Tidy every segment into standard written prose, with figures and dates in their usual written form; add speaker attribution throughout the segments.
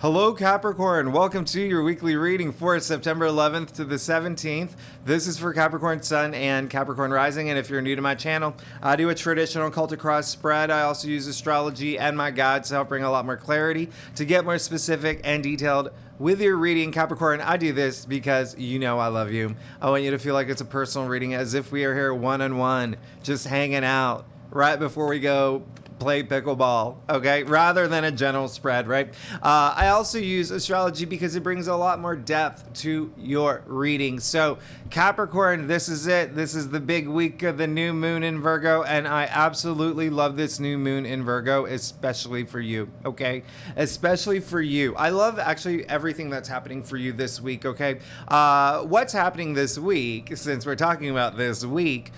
Speaker 1: Hello Capricorn, welcome to your weekly reading for September 11th to the 17th. This is for Capricorn Sun and Capricorn Rising, and if you're new to my channel, I do a traditional cult across spread. I also use astrology and my guides to help bring a lot more clarity, to get more specific and detailed with your reading. Capricorn, I do this because you know I love you. I want you to feel like it's a personal reading, as if we are here one-on-one, just hanging out right before we go play pickleball, okay, rather than a general spread, right? I also use astrology because it brings a lot more depth to your reading. So Capricorn, this is it. This is the big week of the new moon in Virgo, and I absolutely love this new moon in Virgo, especially for you, okay? Especially for you. I love actually everything that's happening for you this week, okay? What's happening this week, since we're talking about this week,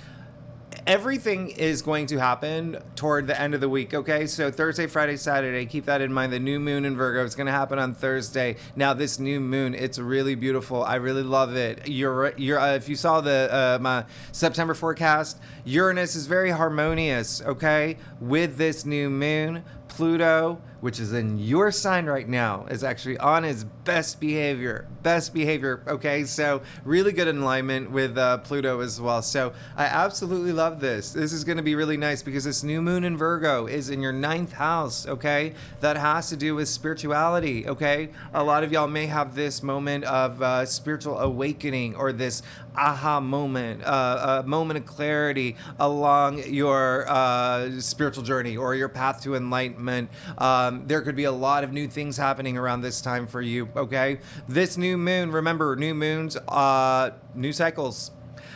Speaker 1: everything is going to happen toward the end of the week, okay? So Thursday, Friday, Saturday, keep that in mind. The new moon in Virgo is going to happen on Thursday. Now, this new moon, it's really beautiful. I really love it. If you saw the my September forecast, Uranus is very harmonious, okay, with this new moon. Pluto, which is in your sign right now, is actually on his best behavior, okay? So really good alignment with Pluto as well. So I absolutely love this. This is going to be really nice because this new moon in Virgo is in your 9th house, okay? That has to do with spirituality, okay? A lot of y'all may have this moment of spiritual awakening, or this aha moment, a moment of clarity along your spiritual journey or your path to enlightenment. There could be a lot of new things happening around this time for you, okay? This new moon, remember, new moons, new cycles,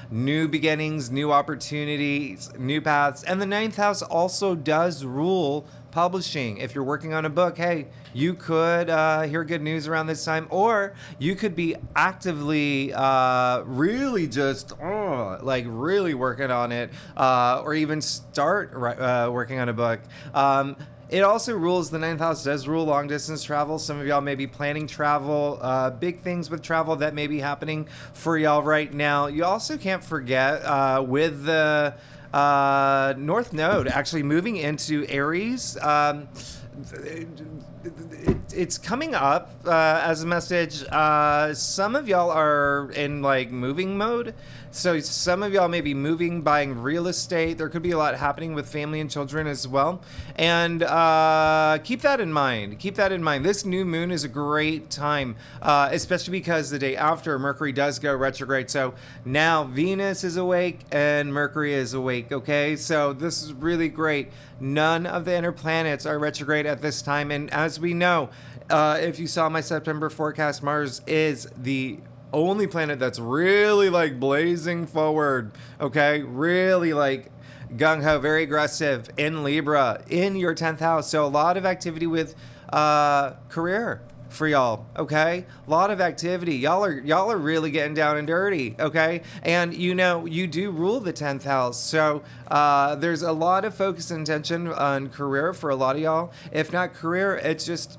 Speaker 1: new beginnings, new opportunities, new paths. And the 9th house also does rule publishing. If you're working on a book, hey, you could hear good news around this time, or you could be actively really just really working on it, or even start working on a book. It also rules, the 9th house does rule long distance travel. Some of y'all may be planning travel, big things with travel that may be happening for y'all right now. You also can't forget with the North Node actually moving into Aries. It's coming up as a message. Some of y'all are in like moving mode. So some of y'all may be moving, buying real estate. There could be a lot happening with family and children as well. And keep that in mind. Keep that in mind. This new moon is a great time, especially because the day after Mercury does go retrograde. So now Venus is awake and Mercury is awake, okay? So this is really great. None of the inner planets are retrograde at this time. And as we know, if you saw my September forecast, Mars is the only planet that's really like blazing forward, okay? Really like gung-ho, very aggressive in Libra, in your 10th house. So a lot of activity with career for y'all, okay? A lot of activity. Y'all are really getting down and dirty, okay? And you know, you do rule the 10th house. So there's a lot of focus and attention on career for a lot of y'all. If not career, it's just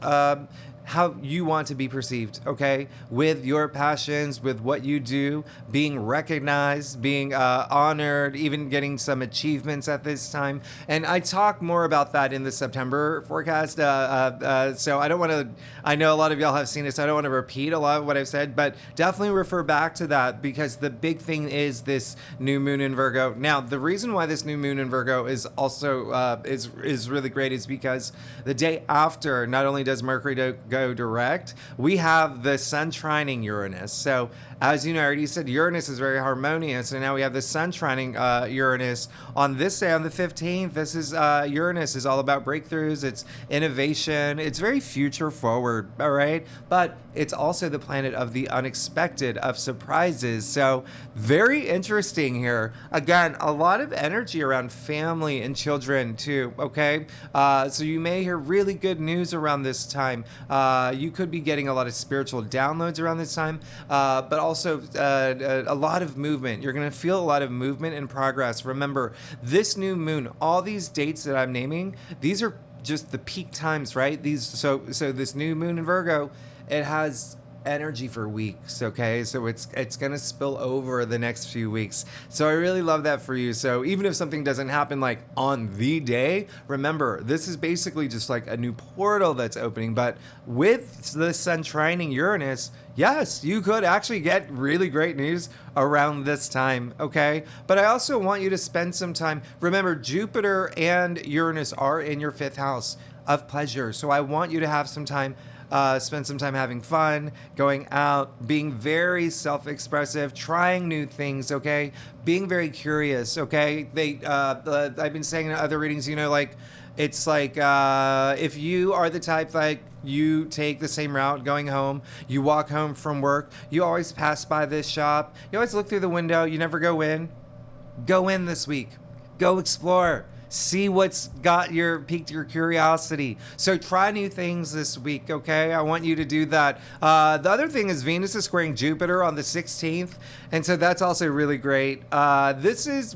Speaker 1: how you want to be perceived, okay? With your passions, with what you do, being recognized, being honored, even getting some achievements at this time. And I talk more about that in the September forecast. So I don't want to, I know a lot of y'all have seen this, so I don't want to repeat a lot of what I've said, but definitely refer back to that, because the big thing is this new moon in Virgo. Now, the reason why this new moon in Virgo is also is really great is because the day after, not only does Mercury go direct, we have the sun trining Uranus. So as you know, I already said Uranus is very harmonious, and now we have the sun trining Uranus on this day, on the 15th. This is Uranus is all about breakthroughs, it's innovation, it's very future forward, all right? But it's also the planet of the unexpected, of surprises. So very interesting here. Again, a lot of energy around family and children too, okay? So you may hear really good news around this time. You could be getting a lot of spiritual downloads around this time, but also a lot of movement. You're going to feel a lot of movement and progress. Remember, this new moon, all these dates that I'm naming, these are just the peak times, right? So this new moon in Virgo, it has energy for weeks, okay? So it's gonna spill over the next few weeks. So I really love that for you. So even if something doesn't happen like on the day, remember, this is basically just like a new portal that's opening. But with the sun trining Uranus, yes, you could actually get really great news around this time, okay? But I also want you to spend some time. Remember, Jupiter and Uranus are in your 5th house of pleasure. So I want you to have some time, spend some time having fun, going out, being very self-expressive, trying new things, okay? Being very curious, okay? I've been saying in other readings, like, it's like if you are the type like you take the same route going home, you walk home from work, you always pass by this shop, you always look through the window, you never go in. Go in this week. Go explore. See what's piqued your curiosity. So try new things this week, okay? I want you to do that. The other thing is Venus is squaring Jupiter on the 16th, and so that's also really great. This is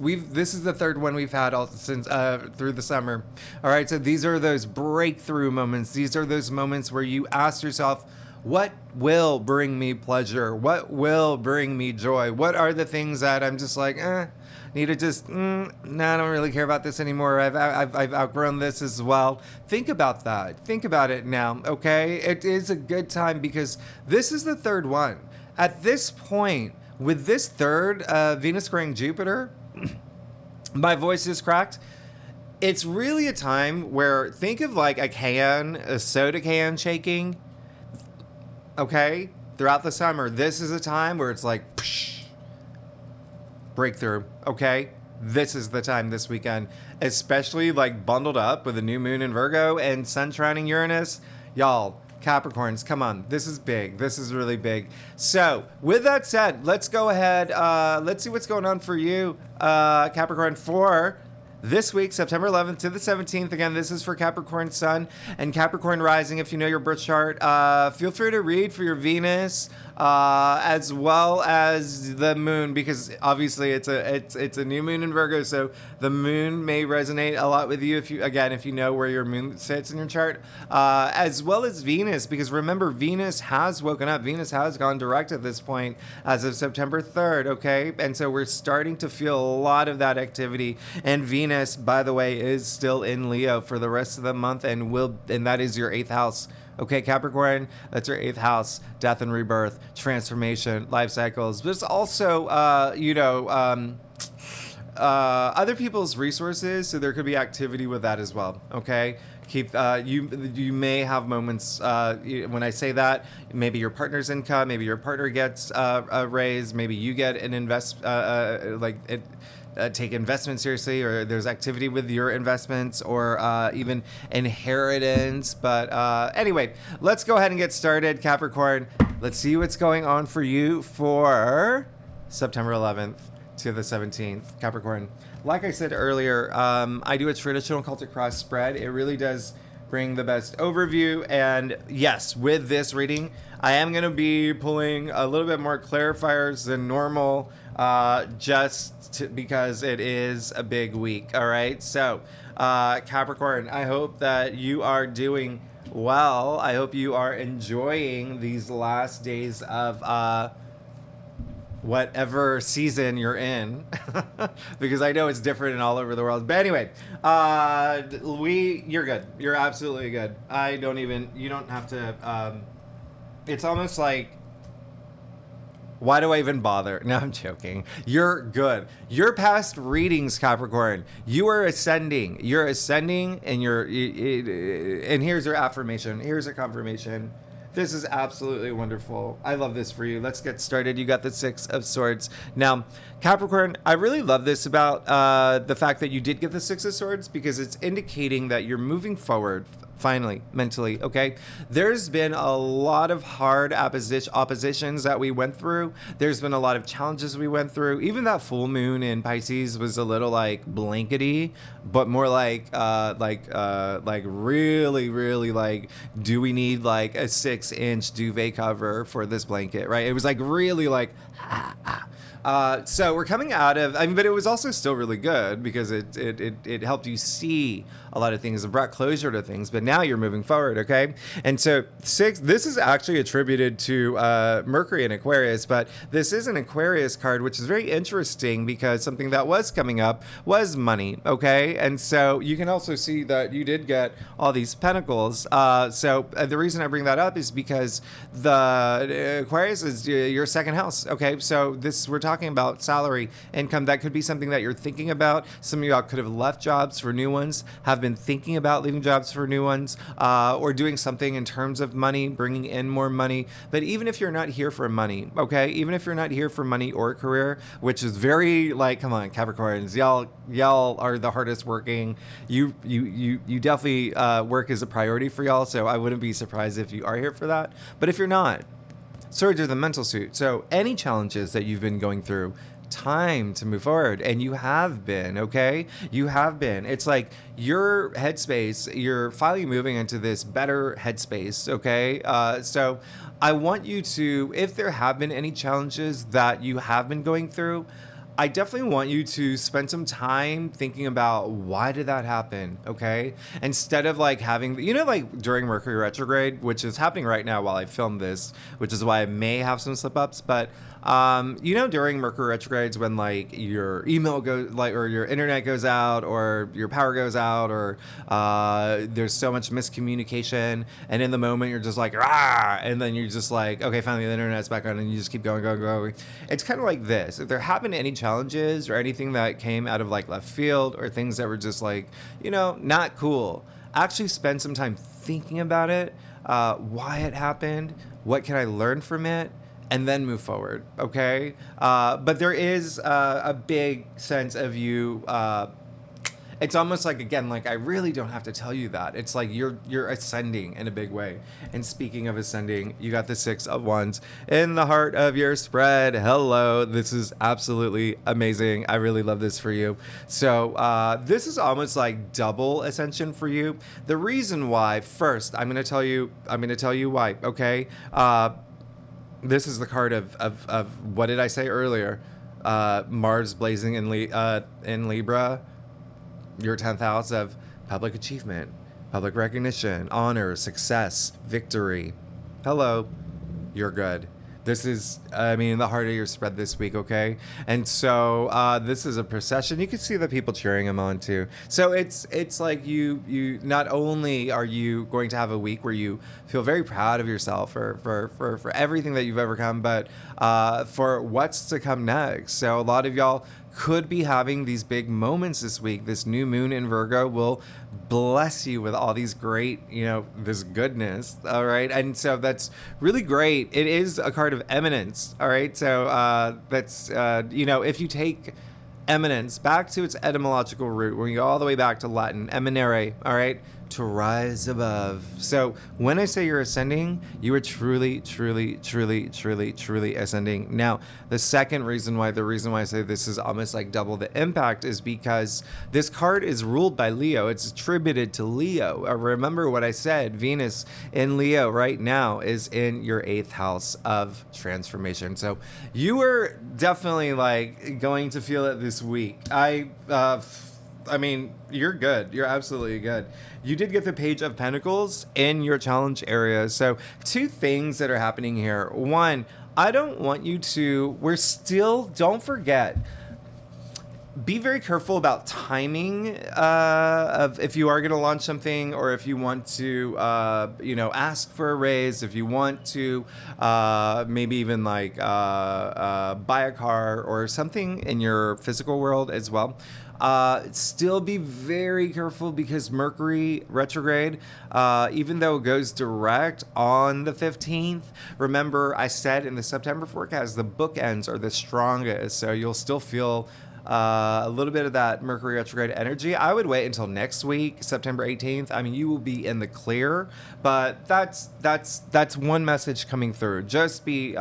Speaker 1: the third one we've had since through the summer. All right, so these are those breakthrough moments. These are those moments where you ask yourself, what will bring me pleasure? What will bring me joy? What are the things that I'm just like, need to just, I don't really care about this anymore. I've outgrown this as well. Think about that. Think about it now, okay? It is a good time because this is the third one. At this point, with this third Venus squaring Jupiter, my voice is cracked. It's really a time where, think of like a soda can shaking, okay? Throughout the summer, this is a time where it's like, breakthrough, okay? This is the time this weekend, especially like bundled up with a new moon in Virgo and sun trining Uranus. Y'all, Capricorns, come on. This is big. This is really big. So with that said, let's go ahead. Let's see what's going on for you, Capricorn, for this week, September 11th to the 17th. Again, this is for Capricorn Sun and Capricorn Rising. If you know your birth chart, feel free to read for your Venus, as well as the moon, because obviously it's a new moon in Virgo, so the moon may resonate a lot with you if you know where your moon sits in your chart, as well as Venus, because remember, Venus has woken up. Venus has gone direct at this point as of September 3rd, okay? And so we're starting to feel a lot of that activity, and Venus, by the way, is still in Leo for the rest of the month, and that is your 8th house. Okay, Capricorn, that's your 8th house, death and rebirth, transformation, life cycles. But it's also, other people's resources, so there could be activity with that as well, okay? You may have moments, when I say that, maybe your partner's income, maybe your partner gets a raise, maybe you get an take investment seriously, or there's activity with your investments, or even inheritance. But anyway, let's go ahead and get started, Capricorn. Let's see what's going on for you for September 11th to the 17th, Capricorn. Like I said earlier, I do a traditional Celtic cross spread. It really does bring the best overview. And yes, with this reading, I am going to be pulling a little bit more clarifiers than normal, because it is a big week. All right. So, Capricorn, I hope that you are doing well. I hope you are enjoying these last days of whatever season you're in, because I know it's different in all over the world. But anyway, you're good. You're absolutely good. You don't have to, it's almost like, why do I even bother? No, I'm joking. You're good. Your past readings, Capricorn, you are ascending. You're ascending, and and here's your affirmation. Here's a confirmation. This is absolutely wonderful. I love this for you. Let's get started. You got the 6 of Swords. Now, Capricorn, I really love this about the fact that you did get the 6 of Swords, because it's indicating that you're moving forward, finally, mentally, okay? There's been a lot of hard oppositions that we went through. There's been a lot of challenges we went through. Even that full moon in Pisces was a little like blankety, but more like really, really like, do we need like a 6-inch duvet cover for this blanket, right? It was like really like, so we're coming out of, but it was also still really good because it helped you see a lot of things, have brought closure to things, but now you're moving forward, okay? And so 6, this is actually attributed to Mercury in Aquarius, but this is an Aquarius card, which is very interesting because something that was coming up was money, okay? And so you can also see that you did get all these pentacles. So the reason I bring that up is because the Aquarius is your second house, okay? So this, we're talking about salary, income. That could be something that you're thinking about. Some of y'all could have left jobs for new ones, have been thinking about leaving jobs for new ones, or doing something in terms of money, bringing in more money. But even if you're not here for money, okay? Even if you're not here for money or career, which is very, like, come on, Capricorns, y'all are the hardest working. You definitely work is a priority for y'all, so I wouldn't be surprised if you are here for that. But if you're not, Surge of the mental suit. So any challenges that you've been going through, time to move forward, and you have been, okay? You have been. It's like your headspace, you're finally moving into this better headspace, okay? So I want you to, if there have been any challenges that you have been going through, I definitely want you to spend some time thinking about why did that happen, okay? Instead of like having, you know, like during Mercury retrograde, which is happening right now while I film this, which is why I may have some slip ups, but you know, during Mercury retrogrades when like your email goes, like, or your internet goes out, or your power goes out, or there's so much miscommunication, and in the moment you're just like, ah, and then you're just like, okay, finally the internet's back on, and you just keep going. It's kind of like this. If there have been any challenges or anything that came out of like left field, or things that were just like, you know, not cool, actually spend some time thinking about it, why it happened, what can I learn from it, and then move forward, okay? But there is a big sense of you, it's almost like, again, like I really don't have to tell you that. It's like you're ascending in a big way. And speaking of ascending, you got the 6 of Wands in the heart of your spread. Hello, this is absolutely amazing. I really love this for you. So this is almost like double ascension for you. The reason why, first, I'm gonna tell you why, okay? This is the card of what did I say earlier? Mars blazing in Libra, your 10th house of public achievement, public recognition, honor, success, victory. Hello, you're good. This is, I mean, the heart of your spread this week, okay? And so this is a procession. You can see the people cheering him on too. So it's like you not only are you going to have a week where you feel very proud of yourself for everything that you've overcome, but for what's to come next. So a lot of y'all could be having these big moments this week. This new moon in Virgo will bless you with all these great, you know, this goodness, all right? And so that's really great. It is a card of eminence, all right? So that's, you know, if you take eminence back to its etymological root, when you go all the way back to Latin, eminere, all right? To rise above. So when I say you're ascending, you are truly ascending. Now, the reason why I say this is almost like double the impact is because this card is ruled by Leo. It's attributed to Leo. Remember what I said, Venus in Leo right now is in your 8th house of transformation. So you are definitely like going to feel it this week. I mean, you're good. You're absolutely good. You did get the Page of Pentacles in your challenge area. So 2 things that are happening here. One, I don't want you to, don't forget, be very careful about timing of if you are going to launch something, or if you want to, you know, ask for a raise, if you want to maybe even like buy a car or something in your physical world as well. Still be very careful because Mercury retrograde, even though it goes direct on the 15th, remember I said in the September forecast, the bookends are the strongest. So you'll still feel a little bit of that Mercury retrograde energy. I would wait until next week, September 18th. I mean, you will be in the clear, but that's one message coming through. Just be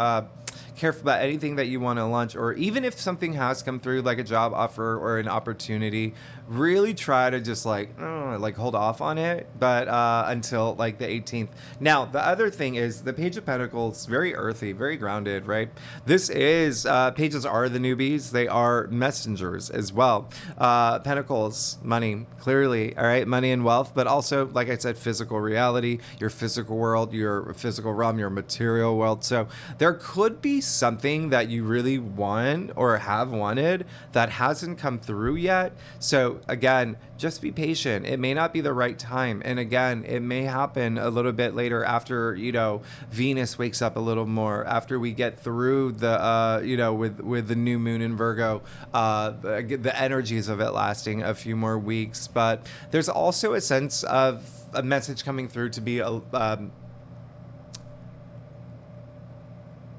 Speaker 1: careful about anything that you want to launch, or even if something has come through like a job offer or an opportunity really try to just like hold off on it, but until like the 18th. Now, the other thing is the Page of Pentacles, very earthy, very grounded, right? This is pages are the newbies. They are messengers as well. Pentacles, money, clearly, all right, money and wealth, but also, like I said, physical reality, your physical world, your physical realm, your material world. So there could be something that you really want or have wanted that hasn't come through yet. So again, just be patient. It may not be the right time. And again, it may happen a little bit later after, Venus wakes up a little more, after we get through the, with the new moon in Virgo, the energies of it lasting a few more weeks. But there's also a sense of a message coming through to be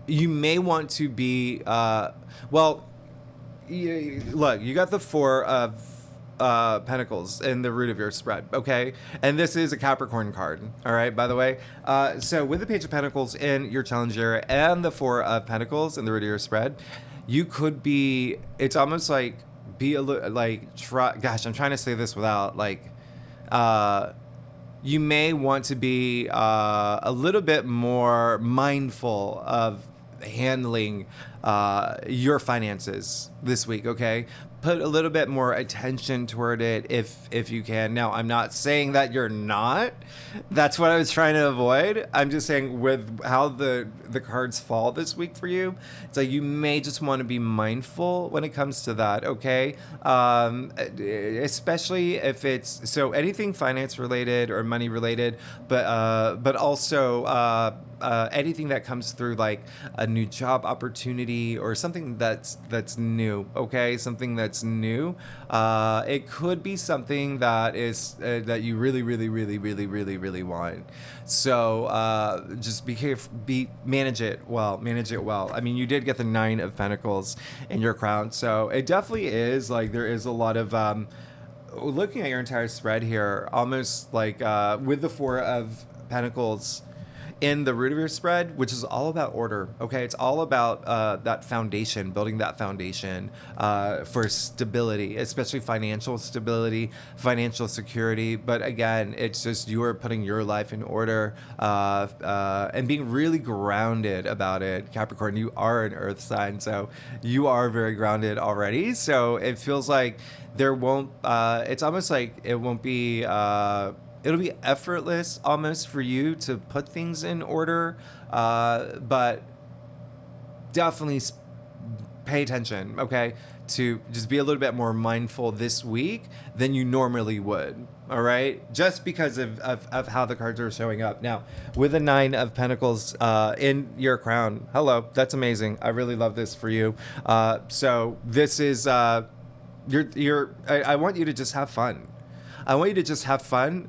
Speaker 1: you may want to be, look, you got the Four of Pentacles in the root of your spread, okay? And this is a Capricorn card, all right, by the way. So with the Page of Pentacles in your challenge area and the Four of Pentacles in the root of your spread, you could be, it's almost like, be a little, like, gosh, I'm trying to say this without, like, you may want to be a little bit more mindful of handling your finances this week, okay? Put a little bit more attention toward it if you can. Now, I'm not saying that you're not. That's what I was trying to avoid. I'm just saying with how the cards fall this week for you, it's like you may just want to be mindful when it comes to that, okay? Especially if it's, so anything finance related or money related, but also anything that comes through like a new job opportunity or something that's new, okay? Something that's new. It could be something that is that you really want. So just be careful, manage it well. I mean, you did get the Nine of Pentacles in your crown, so it definitely is like there is a lot of looking at your entire spread here, almost like with the Four of Pentacles in the root of your spread, which is all about order, okay? It's all about that foundation, building that foundation for stability, especially financial stability, financial security. But again, it's just you are putting your life in order and being really grounded about it. Capricorn, you are an earth sign, so you are very grounded already. So it feels like there won't, it's almost like it won't be, it'll be effortless almost for you to put things in order, but definitely pay attention, okay? To just be a little bit more mindful this week than you normally would, all right? Just because of how the cards are showing up. Now, with the Nine of Pentacles in your crown, hello, that's amazing. I really love this for you. So this is, I want you to just have fun. I want you to just have fun.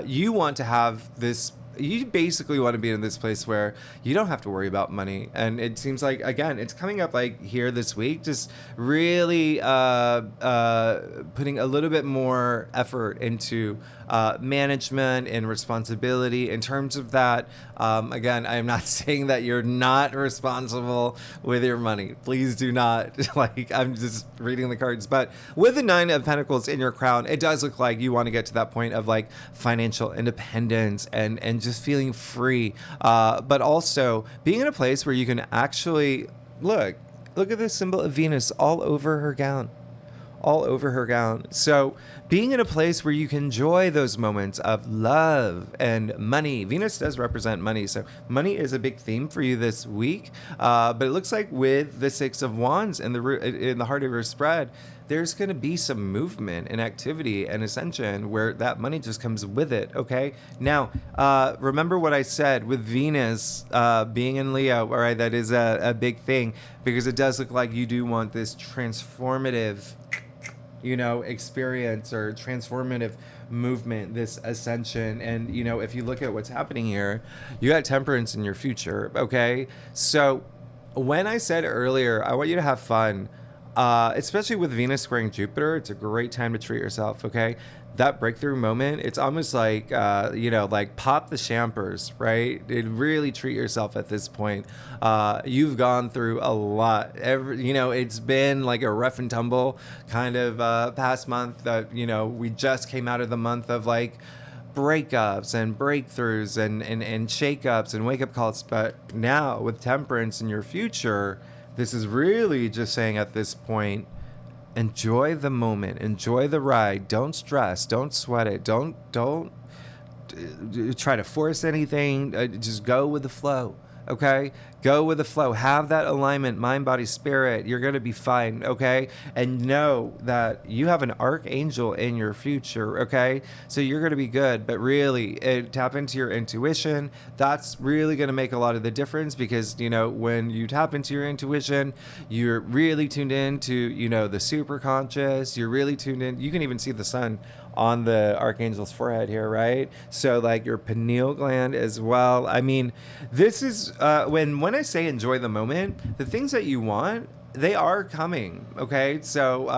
Speaker 1: You want to have this, you basically want to be in this place where you don't have to worry about money. And it seems like, again, it's coming up like here this week, just really putting a little bit more effort into management and responsibility in terms of that. Again, I am not saying that you're not responsible with your money. Please do not. Like, I'm just reading the cards. But with the Nine of Pentacles in your crown, it does look like you want to get to that point of like financial independence and just feeling free. But also being in a place where you can actually look at this symbol of Venus all over her gown. So being in a place where you can enjoy those moments of love and money. Venus does represent money, so money is a big theme for you this week. But it looks like with the Six of Wands in the heart of your spread, there's going to be some movement and activity and ascension where that money just comes with it, okay? Now, remember what I said with Venus being in Leo, all right? That is a big thing because it does look like you do want this transformative, experience or transformative movement, this ascension. And, if you look at what's happening here, you got Temperance in your future, okay? So when I said earlier, I want you to have fun, especially with Venus squaring Jupiter, it's a great time to treat yourself, okay? that breakthrough moment, it's almost like, like pop the champers, right? Really treat yourself at this point. You've gone through a lot. It's been like a rough and tumble kind of past month that, we just came out of the month of like breakups and breakthroughs and shakeups and wake up calls. But now with temperance in your future, this is really just saying at this point, enjoy the moment, enjoy the ride. Don't stress, don't sweat it. Don't try to force anything. Just go with the flow. Okay? Go with the flow. Have that alignment, mind, body, spirit. You're going to be fine. Okay? And know that you have an archangel in your future. Okay? So you're going to be good. But really, tap into your intuition. That's really going to make a lot of the difference because, when you tap into your intuition, you're really tuned in to, the super conscious. You're really tuned in. You can even see the sun on the archangel's forehead here, right? So like your pineal gland as well. I mean, this is when I say enjoy the moment, the things that you want, they are coming. Okay, so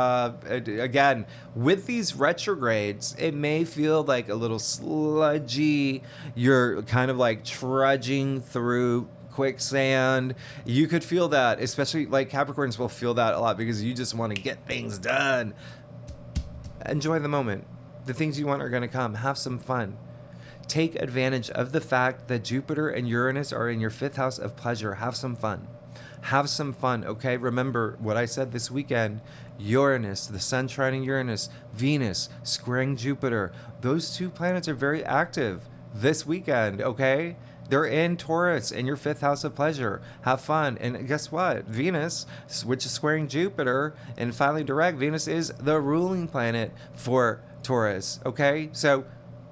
Speaker 1: again, with these retrogrades, it may feel like a little sludgy. You're kind of like trudging through quicksand. You could feel that, especially like Capricorns will feel that a lot because you just want to get things done. Enjoy the moment. The things you want are going to come. Have some fun. Take advantage of the fact that Jupiter and Uranus are in your 5th house of pleasure. Have some fun. Have some fun, okay? Remember what I said this weekend. Uranus, the sun trining Uranus, Venus squaring Jupiter. Those two planets are very active this weekend, okay? They're in Taurus in your 5th house of pleasure. Have fun. And guess what? Venus, which is squaring Jupiter and finally direct, Venus is the ruling planet for Taurus, okay? So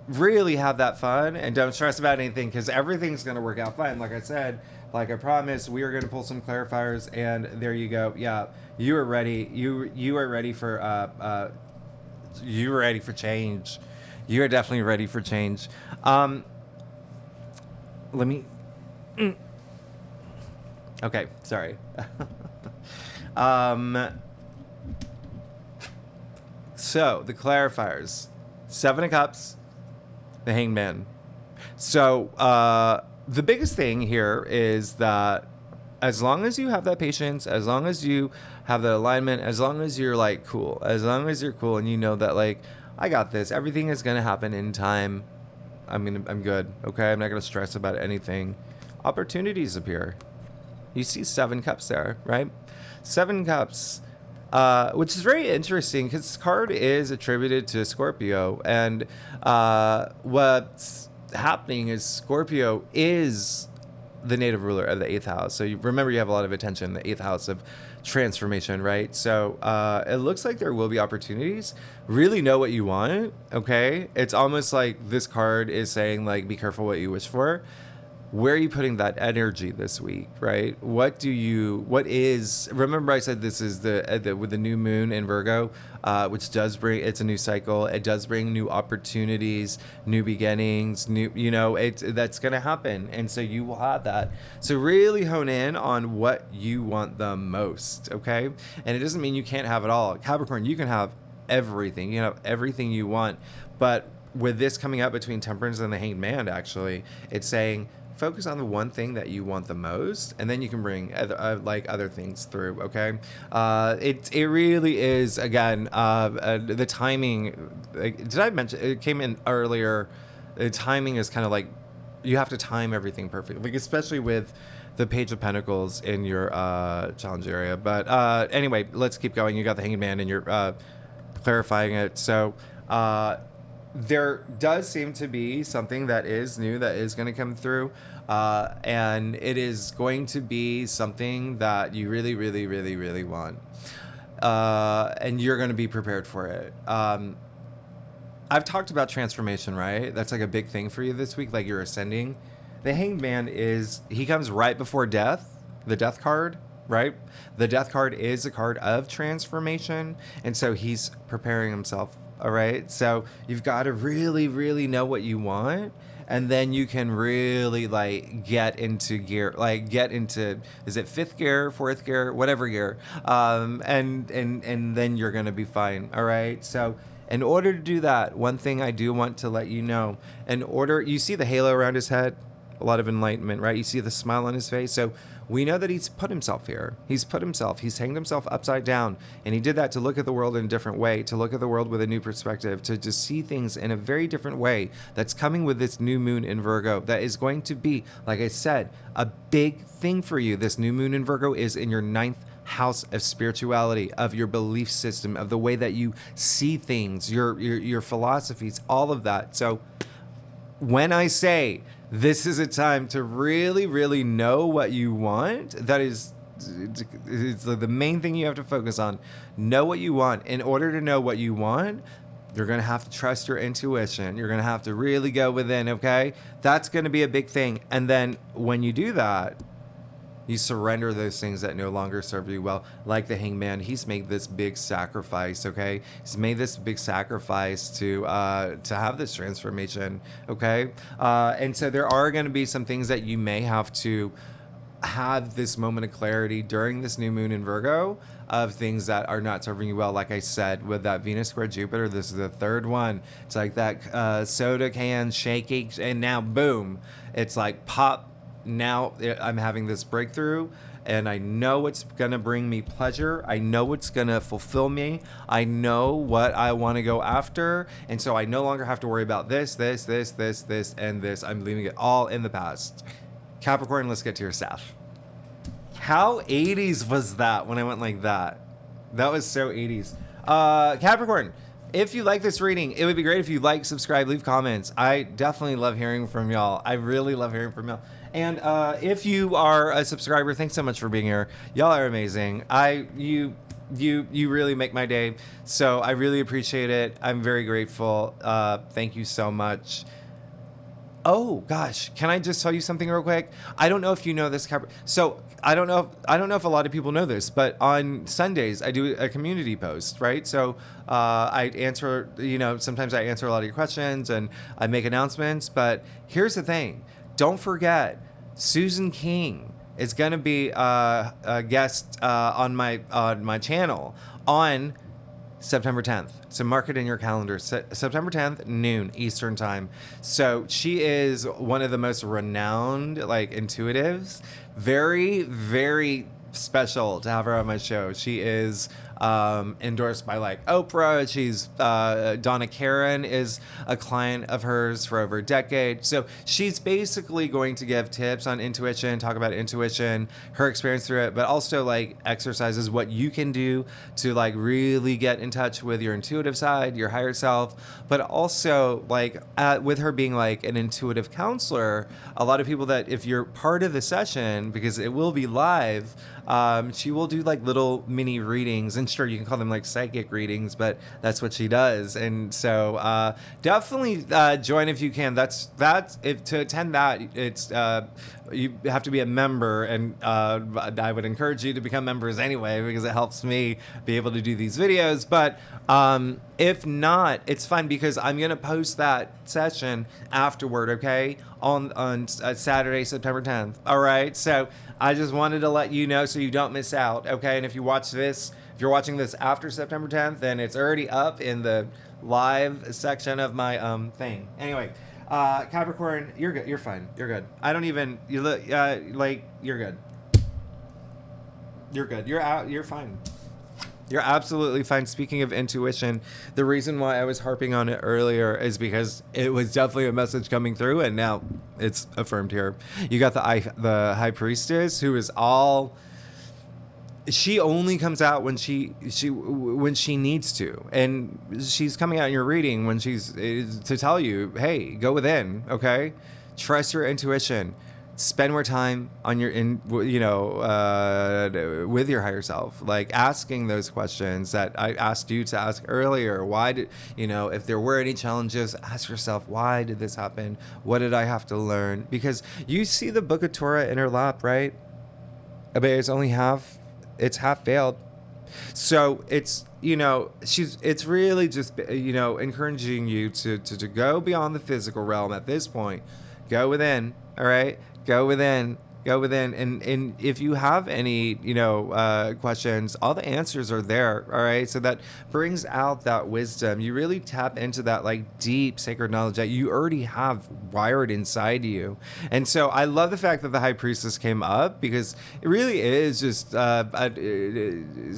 Speaker 1: really have that fun and don't stress about anything because everything's going to work out fine. Like I said, like I promised, we are going to pull some clarifiers and there you go. Yeah, you are ready. You are ready for you are ready for change. You are definitely ready for change. Let me okay, sorry. So the clarifiers, 7 of Cups, the Hanged Man. So the biggest thing here is that as long as you have that patience, as long as you have that alignment, as long as you're like cool, as long as you're cool and you know that like I got this, everything is gonna happen in time. I'm good. Okay, I'm not gonna stress about anything. Opportunities appear. You see 7 cups there, right? 7 cups. Which is very interesting because this card is attributed to Scorpio, and what's happening is Scorpio is the native ruler of the 8th house. So remember, you have a lot of attention in the 8th house of transformation, right? So it looks like there will be opportunities. Really know what you want, okay? It's almost like this card is saying, like, be careful what you wish for. Where are you putting that energy this week, right? Remember I said this is with the new moon in Virgo, which does bring, it's a new cycle. It does bring new opportunities, new beginnings, that's going to happen. And so you will have that. So really hone in on what you want the most, okay? And it doesn't mean you can't have it all. Capricorn, you can have everything. You can have everything you want. But with this coming out between Temperance and the Hanged Man, actually, it's saying, focus on the one thing that you want the most, and then you can bring other things through. Okay, it really is, again, the timing. Did I mention it came in earlier? The timing is kind of like you have to time everything perfectly, like especially with the Page of Pentacles in your challenge area. But anyway, let's keep going. You got the Hanged Man, and you're clarifying it. So. There does seem to be something that is new that is going to come through, and it is going to be something that you really, really, really, really want, and you're going to be prepared for it. I've talked about transformation, right? That's like a big thing for you this week, like you're ascending. The Hanged Man he comes right before death, the Death card, right? The Death card is a card of transformation, and so he's preparing himself. All right. So you've got to really, really know what you want. And then you can really like get into gear, is it 5th gear, 4th gear, whatever gear. And then you're going to be fine. All right. So In order to do that, one thing I do want to let you know, you see the halo around his head, a lot of enlightenment, right? You see the smile on his face. So we know that he's put himself here. He's hanged himself upside down. And he did that to look at the world in a different way, to look at the world with a new perspective, to just see things in a very different way. That's coming with this new moon in Virgo. That is going to be, like I said, a big thing for you. This new moon in Virgo is in your 9th house of spirituality, of your belief system, of the way that you see things, your philosophies, all of that. So when I say this is a time to really, really know what you want, it's the main thing you have to focus on. Know what you want. In order to know what you want, you're going to have to trust your intuition. You're going to have to really go within, okay? That's going to be a big thing. And then when you do that, you surrender those things that no longer serve you well. Like the Hangman, he's made this big sacrifice, okay? He's made this big sacrifice to have this transformation, okay? And so there are going to be some things that you may have to have this moment of clarity during this new moon in Virgo of things that are not serving you well. Like I said, with that Venus square Jupiter, this is the third one. It's like that soda can shaking, and now boom, it's like pop. Now I'm having this breakthrough, and I know it's going to bring me pleasure. I know it's going to fulfill me. I know what I want to go after. And so I no longer have to worry about this, and this. I'm leaving it all in the past. Capricorn, let's get to your stuff. How 80s was that when I went like that? That was so 80s. Capricorn, if you like this reading, it would be great if you like, subscribe, leave comments. I definitely love hearing from y'all. I really love hearing from y'all. And if you are a subscriber, thanks so much for being here. Y'all are amazing. You really make my day. So I really appreciate it. I'm very grateful. Thank you so much. Oh gosh, can I just tell you something real quick? I don't know if you know this, so I don't know if a lot of people know this, but on Sundays I do a community post, right? So I answer, sometimes I answer a lot of your questions and I make announcements. But here's the thing: don't forget, Susan King is going to be a guest on my channel on September 10th. So mark it in your calendar. September 10th, noon Eastern time. So she is one of the most renowned, intuitives. Very, very special to have her on my show. She is endorsed by Oprah. She's Donna Karen is a client of hers for over a decade. So she's basically going to give tips on intuition, talk about intuition, her experience through it, but also exercises what you can do to really get in touch with your intuitive side, your higher self. But also with her being an intuitive counselor, a lot of people that if you're part of the session, because it will be live, she will do little mini readings, and sure, you can call them psychic readings, but that's what she does. And so definitely join if you can. That's if to attend that, it's you have to be a member, and I would encourage you to become members anyway, because it helps me be able to do these videos. But if not, it's fine, because I'm gonna post that session afterward, okay, on Saturday, September 10th. All right, so I just wanted to let you know so you don't miss out, okay? And if you're watching this after September 10th, then it's already up in the live section of my thing. Anyway, Capricorn, you're good. You're fine. You're good. I don't even. You look you're good. You're good. You're out. You're fine. You're absolutely fine. Speaking of intuition, the reason why I was harping on it earlier is because it was definitely a message coming through, and now it's affirmed here. You got the High Priestess, who is all. She only comes out when she needs to, and she's coming out in your reading when she's to tell you, hey, go within, okay? Trust your intuition. Spend more time on with your higher self, asking those questions that I asked you to ask earlier. Why did, if there were any challenges, ask yourself, why did this happen? What did I have to learn? Because you see the Book of Torah in her lap, right? But it's only it's half veiled. So it's, it's really just, encouraging you to go beyond the physical realm at this point. Go within, all right? Go within, Go within, and if you have any, questions, all the answers are there. All right, so that brings out that wisdom. You really tap into that like deep sacred knowledge that you already have wired inside you. And so I love the fact that the High Priestess came up, because it really is just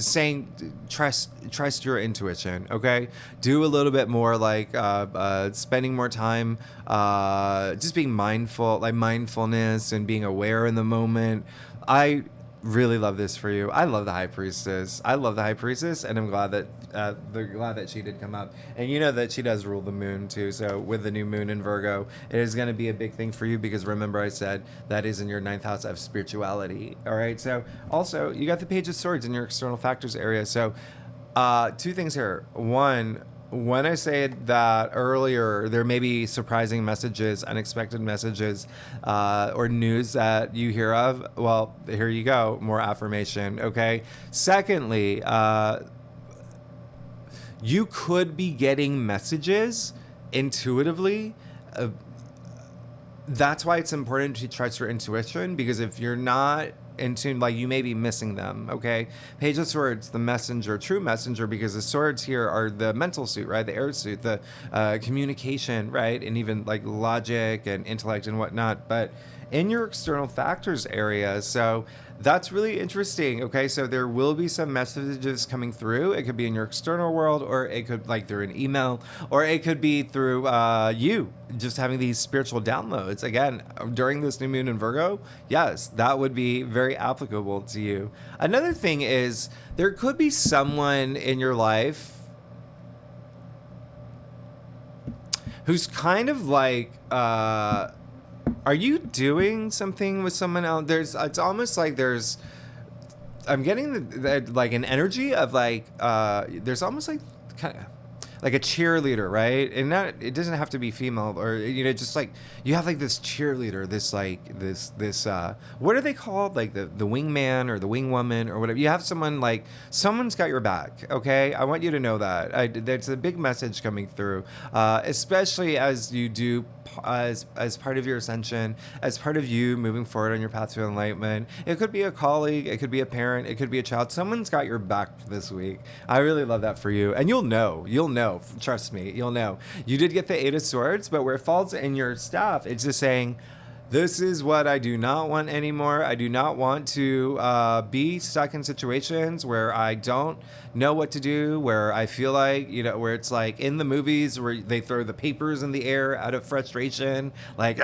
Speaker 1: saying trust your intuition. Okay, do a little bit more, like spending more time just being mindful, like mindfulness and being aware in the moment. I really love this for you. I love the High Priestess. I love the High Priestess, and I'm glad that she did come up. And you know that she does rule the moon too. So with the new moon in Virgo, it is going to be a big thing for you, because remember I said that is in your 9th house of spirituality. All right. So also you got the Page of Swords in your external factors area. So two things here. One, when I said that earlier, there may be surprising messages, unexpected messages, or news that you hear of. Well, here you go. More affirmation. Okay. Secondly, you could be getting messages intuitively. That's why it's important to trust your intuition, because if you're not in tune, like, you may be missing them. Okay. Page of Swords, the messenger, true messenger, because the swords here are the mental suit, right? The air suit, the communication, right? And even like logic and intellect and whatnot. But in your external factors area, so that's really interesting. Okay, so there will be some messages coming through. It could be in your external world, or it could like through an email, or it could be through you just having these spiritual downloads. Again, during this new moon in Virgo, yes, that would be very applicable to you. Another thing is, there could be someone in your life who's kind of like, are you doing something with someone else? It's almost like I'm getting like an energy of like, there's almost like kind of like a cheerleader, right? And it doesn't have to be female, or, just like you have like this cheerleader, this what are they called? Like the wingman or the wingwoman or whatever. You have someone, like someone's got your back. Okay. I want you to know that there's a big message coming through, especially as you do as part of your ascension, as part of you moving forward on your path to enlightenment. It could be a colleague, it could be a parent, it could be a child. Someone's got your back this week. I really love that for you. And you'll know, trust me, you'll know. You did get the 8 of Swords, but where it falls in your staff, it's just saying, this is what I do not want anymore. I do not want to be stuck in situations where I don't know what to do, where I feel like, where it's like in the movies where they throw the papers in the air out of frustration. Like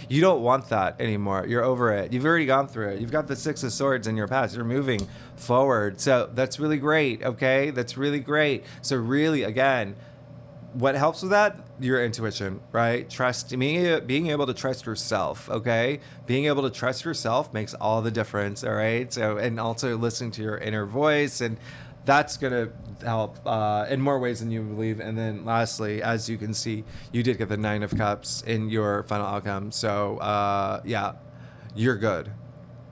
Speaker 1: you don't want that anymore. You're over it. You've already gone through it. You've got the 6 of Swords in your past. You're moving forward. So that's really great. Okay. That's really great. So really, again, what helps with that? Your intuition, right? Trust me, being able to trust yourself, okay? Being able to trust yourself makes all the difference, all right? So, and also listening to your inner voice, and that's going to help in more ways than you believe. And then lastly, as you can see, you did get the 9 of Cups in your final outcome. So, yeah, you're good.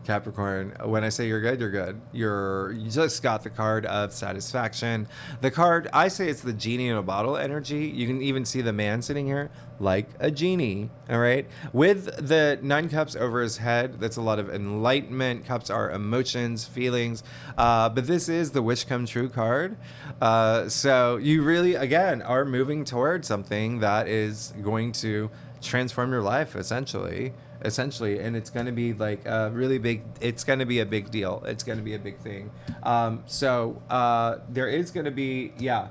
Speaker 1: Capricorn, when I say you're good, you're good. You just got the card of satisfaction. The card, I say it's the genie in a bottle energy. You can even see the man sitting here like a genie, all right? With the 9 cups over his head, that's a lot of enlightenment. Cups are emotions, feelings, but this is the wish come true card. So you really, again, are moving towards something that is going to transform your life, essentially, and it's going to be like a really big, it's going to be a big deal. It's going to be a big thing. So there is going to be, yeah.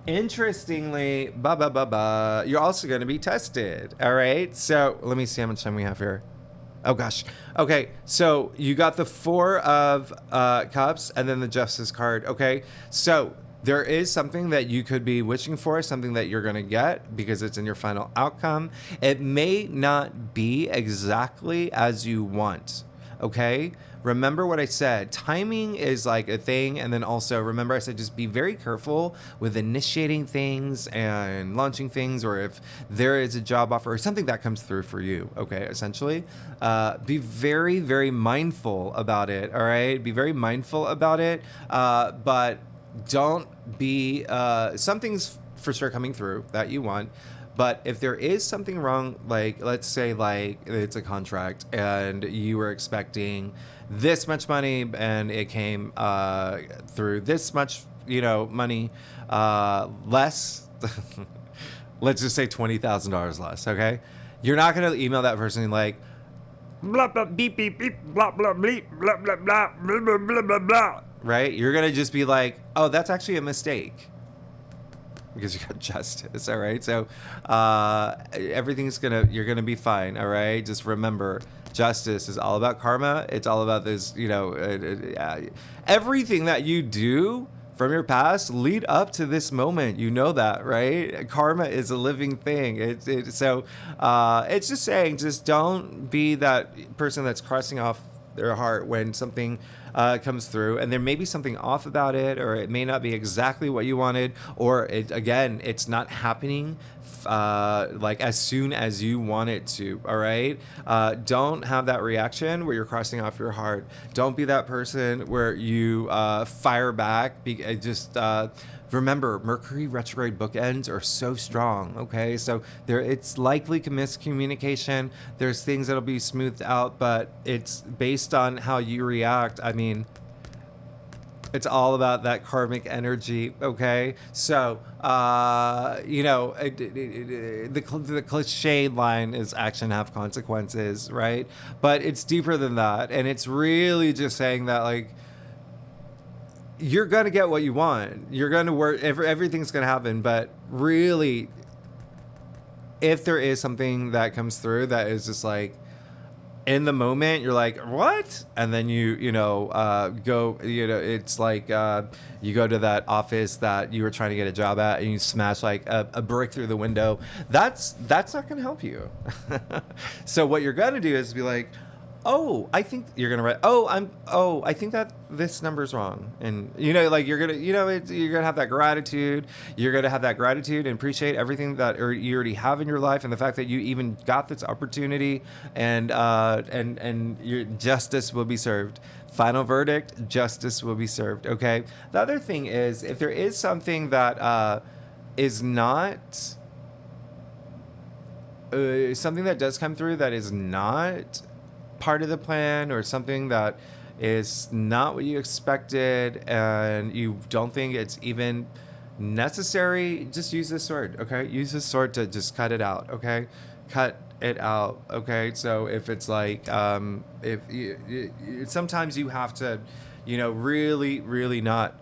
Speaker 1: Interestingly, you're also going to be tested. All right. So let me see how much time we have here. Oh gosh. Okay. So you got the 4 of Cups and then the Justice card. Okay. So there is something that you could be wishing for, something that you're going to get because it's in your final outcome. It may not be exactly as you want, okay? Remember what I said. Timing is like a thing, and then also remember I said just be very careful with initiating things and launching things, or if there is a job offer or something that comes through for you, okay, essentially. Be very, very mindful about it, all right? Be very mindful about it, but don't be, something's for sure coming through that you want, But if there is something wrong, like let's say like it's a contract and you were expecting this much money and it came through this much, money less. Let's just say $20,000 less. Okay, you're not gonna email that person like blah blah beep beep beep blah blah bleep blah blah blah blah blah blah blah blah. Right? You're gonna just be like, oh, that's actually a mistake. Because you got justice, all right? So you're gonna be fine, all right? Just remember, justice is all about karma. It's all about this, everything that you do from your past lead up to this moment. You know that, right? Karma is a living thing. It's just saying, just don't be that person that's crossing off their heart when something comes through, and there may be something off about it, or it may not be exactly what you wanted, or it's not happening like as soon as you want it to. All right, don't have that reaction where you're crossing off your heart. Don't be that person where you fire back. Remember, Mercury retrograde bookends are so strong, okay? So it's likely miscommunication. There's things that'll be smoothed out, but it's based on how you react. I mean, it's all about that karmic energy, okay? So, the cliche line is action have consequences, right? But it's deeper than that, and it's really just saying that, like, you're going to get what you want. You're going to work. Everything's going to happen. But really, if there is something that comes through that is just like in the moment, you're like, what? And then go, it's like you go to that office that you were trying to get a job at and you smash like a brick through the window. That's not going to help you. So what you're going to do is be like, oh, I think you're gonna write. I think that this number's wrong, and you're gonna have that gratitude. You're gonna have that gratitude and appreciate everything that you already have in your life, and the fact that you even got this opportunity, and your justice will be served. Final verdict: justice will be served. Okay. The other thing is, if there is something that is not something that does come through that is not part of the plan, or something that is not what you expected and you don't think it's even necessary, just use this sword. Okay, use this sword to just cut it out. Okay, cut it out. Okay, so if it's like if sometimes you have to really not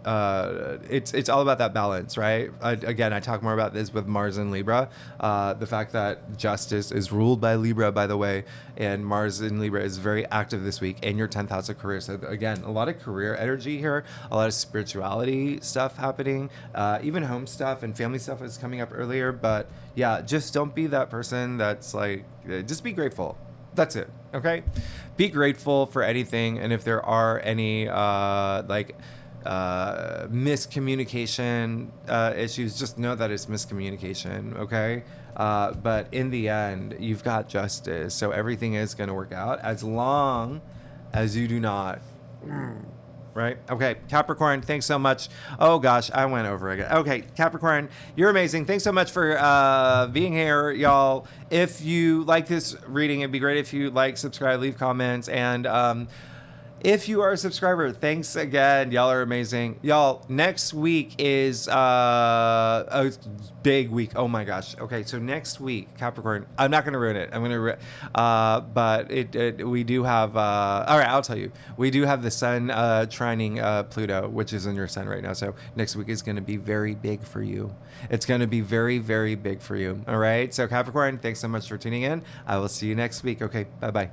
Speaker 1: it's all about that balance, right? I talk more about this with Mars and Libra, the fact that justice is ruled by Libra, by the way, and Mars in Libra is very active this week in your 10th house of career. So again, a lot of career energy here, a lot of spirituality stuff happening, even home stuff and family stuff is coming up earlier. But yeah, just don't be that person that's like, just be grateful. That's it. Okay, be grateful for anything, and if there are any miscommunication issues, just know that it's miscommunication. Okay, but in the end, you've got justice, so everything is going to work out as long as you do not. Right? Okay, Capricorn, thanks so much. Oh gosh, I went over again. Okay, Capricorn, you're amazing. Thanks so much for being here, y'all. If you like this reading, it'd be great if you like, subscribe, leave comments, and if you are a subscriber, thanks again. Y'all are amazing. Y'all, next week is a big week. Oh my gosh. Okay, so next week, Capricorn, I'm not going to ruin it. I'm going to but we do have all right, I'll tell you. We do have the sun trining Pluto, which is in your sun right now. So next week is going to be very big for you. It's going to be very, very big for you. All right? So Capricorn, thanks so much for tuning in. I will see you next week. Okay, bye-bye.